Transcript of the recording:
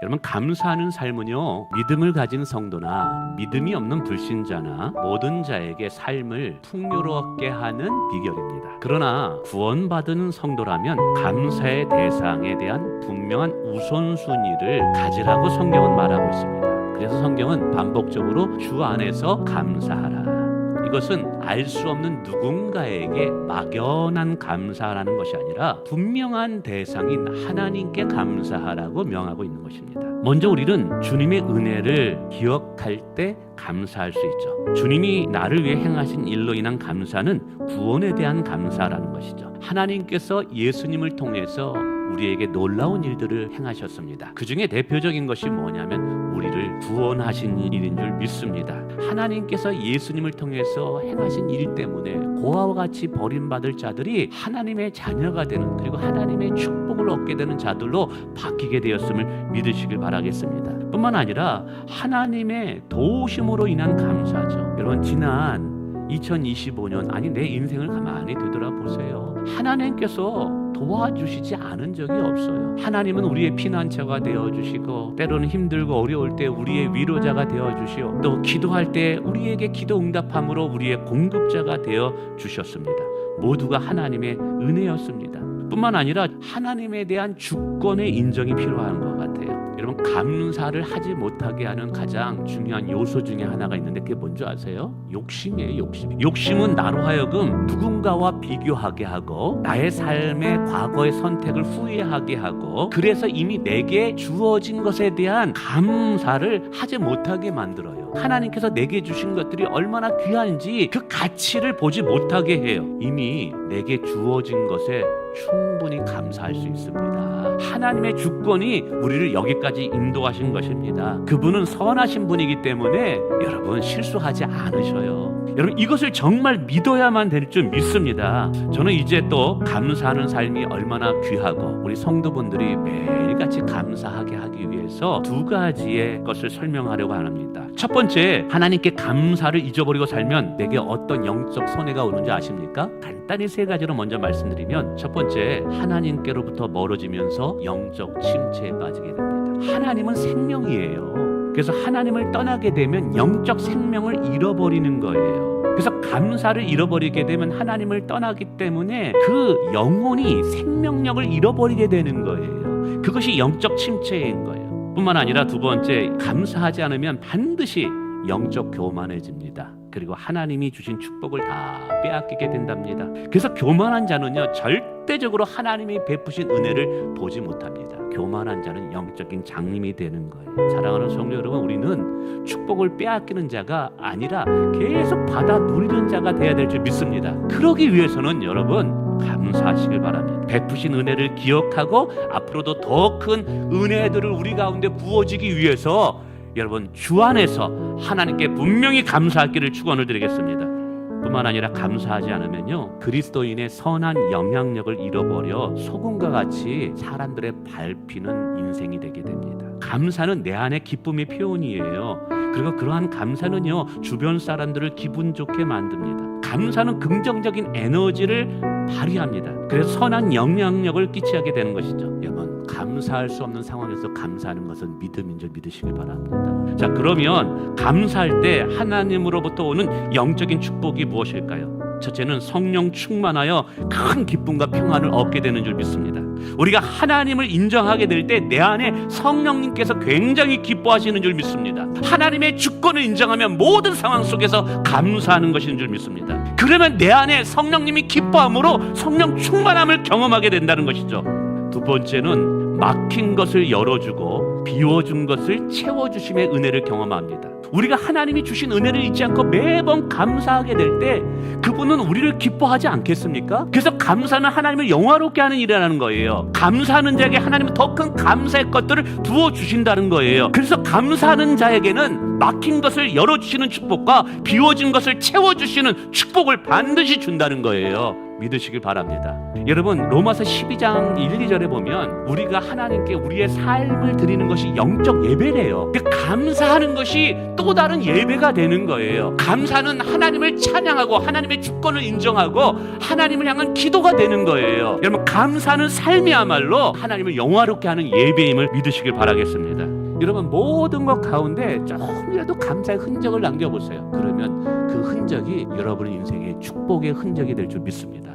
여러분, 감사하는 삶은요, 믿음을 가진 성도나 믿음이 없는 불신자나 모든 자에게 삶을 풍요롭게 하는 비결입니다. 그러나 구원받은 성도라면 감사의 대상에 대한 분명한 우선순위를 가지라고 성경은 말하고 있습니다. 그래서 성경은 반복적으로 주 안에서 감사하라, 이것은 알 수 없는 누군가에게 막연한 감사라는 것이 아니라 분명한 대상인 하나님께 감사하라고 명하고 있는 것입니다. 먼저 우리는 주님의 은혜를 기억할 때 감사할 수 있죠. 주님이 나를 위해 행하신 일로 인한 감사는 구원에 대한 감사라는 것이죠. 하나님께서 예수님을 통해서 우리에게 놀라운 일들을 행하셨습니다. 그 중에 대표적인 것이 뭐냐면 우리를 구원하신 일인 줄 믿습니다. 하나님께서 예수님을 통해서 행하신 일 때문에 고아와 같이 버림받을 자들이 하나님의 자녀가 되는, 그리고 하나님의 축복을 얻게 되는 자들로 바뀌게 되었음을 믿으시길 바라겠습니다. 뿐만 아니라 하나님의 도우심으로 인한 감사죠. 여러분, 지난 2025년, 아니 내 인생을 가만히 되돌아보세요. 하나님께서 도와주시지 않은 적이 없어요. 하나님은 우리의 피난처가 되어주시고, 때로는 힘들고 어려울 때 우리의 위로자가 되어주시오, 또 기도할 때 우리에게 기도 응답함으로 우리의 공급자가 되어주셨습니다. 모두가 하나님의 은혜였습니다. 뿐만 아니라 하나님에 대한 주권의 인정이 필요한 것 같아요. 여러분, 감사를 하지 못하게 하는 가장 중요한 요소 중에 하나가 있는데 그게 뭔지 아세요? 욕심이에요. 욕심. 욕심은 나로 하여금 누군가와 비교하게 하고 나의 삶의 과거의 선택을 후회하게 하고, 그래서 이미 내게 주어진 것에 대한 감사를 하지 못하게 만들어요. 하나님께서 내게 주신 것들이 얼마나 귀한지 그 가치를 보지 못하게 해요. 이미 내게 주어진 것에 충분히 감사할 수 있습니다. 하나님의 주권이 우리를 여기까지 인도하신 것입니다. 그분은 선하신 분이기 때문에 여러분, 실수하지 않으셔요. 여러분, 이것을 정말 믿어야만 될 줄 믿습니다. 저는 이제 또 감사하는 삶이 얼마나 귀하고 우리 성도분들이 매일같이 감사하게 하기 위해서 두 가지의 것을 설명하려고 합니다. 첫 번째, 하나님께 감사를 잊어버리고 살면 내게 어떤 영적 손해가 오는지 아십니까? 간단히 세 가지로 먼저 말씀드리면, 첫 번째, 하나님께로부터 멀어지면서 영적 침체에 빠지게 됩니다. 하나님은 생명이에요. 그래서 하나님을 떠나게 되면 영적 생명을 잃어버리는 거예요. 그래서 감사를 잃어버리게 되면 하나님을 떠나기 때문에 그 영혼이 생명력을 잃어버리게 되는 거예요. 그것이 영적 침체인 거예요. 뿐만 아니라 두 번째, 감사하지 않으면 반드시 영적 교만해집니다. 그리고 하나님이 주신 축복을 다 빼앗기게 된답니다. 그래서 교만한 자는요, 절대적으로 하나님이 베푸신 은혜를 보지 못합니다. 교만한 자는 영적인 장님이 되는 거예요. 사랑하는 성도 여러분, 우리는 축복을 빼앗기는 자가 아니라 계속 받아 누리는 자가 돼야 될 줄 믿습니다. 그러기 위해서는 여러분, 감사하시길 바랍니다. 베푸신 은혜를 기억하고 앞으로도 더 큰 은혜들을 우리 가운데 부어지기 위해서 여러분, 주 안에서 하나님께 분명히 감사하기를 축원을 드리겠습니다. 뿐만 아니라 감사하지 않으면요, 그리스도인의 선한 영향력을 잃어버려 소금과 같이 사람들의 밟히는 인생이 되게 됩니다. 감사는 내 안의 기쁨의 표현이에요. 그리고 그러한 감사는요, 주변 사람들을 기분 좋게 만듭니다. 감사는 긍정적인 에너지를 발휘합니다. 그래서 선한 영향력을 끼치게 되는 것이죠. 여러분, 감사할 수 없는 상황에서 감사하는 것은 믿음인 줄 믿으시길 바랍니다. 자, 그러면 감사할 때 하나님으로부터 오는 영적인 축복이 무엇일까요? 첫째는 성령 충만하여 큰 기쁨과 평안을 얻게 되는 줄 믿습니다. 우리가 하나님을 인정하게 될 때 내 안에 성령님께서 굉장히 기뻐하시는 줄 믿습니다. 하나님의 주권을 인정하면 모든 상황 속에서 감사하는 것인 줄 믿습니다. 그러면 내 안에 성령님이 기뻐함으로 성령 충만함을 경험하게 된다는 것이죠. 두 번째는 막힌 것을 열어주고 비워준 것을 채워주심의 은혜를 경험합니다. 우리가 하나님이 주신 은혜를 잊지 않고 매번 감사하게 될 때 그분은 우리를 기뻐하지 않겠습니까? 그래서 감사는 하나님을 영화롭게 하는 일이라는 거예요. 감사하는 자에게 하나님은 더 큰 감사의 것들을 부어주신다는 거예요. 그래서 감사하는 자에게는 막힌 것을 열어주시는 축복과 비워진 것을 채워주시는 축복을 반드시 준다는 거예요. 믿으시길 바랍니다. 여러분, 로마서 12장 1, 2절에 보면 우리가 하나님께 우리의 삶을 드리는 것이 영적 예배래요. 그 감사하는 것이 또 다른 예배가 되는 거예요. 감사는 하나님을 찬양하고 하나님의 주권을 인정하고 하나님을 향한 기도가 되는 거예요. 여러분, 감사는 삶이야말로 하나님을 영화롭게 하는 예배임을 믿으시길 바라겠습니다. 여러분, 모든 것 가운데 조금이라도 감사의 흔적을 남겨보세요. 그러면 그 흔적이 여러분의 인생의 축복의 흔적이 될 줄 믿습니다.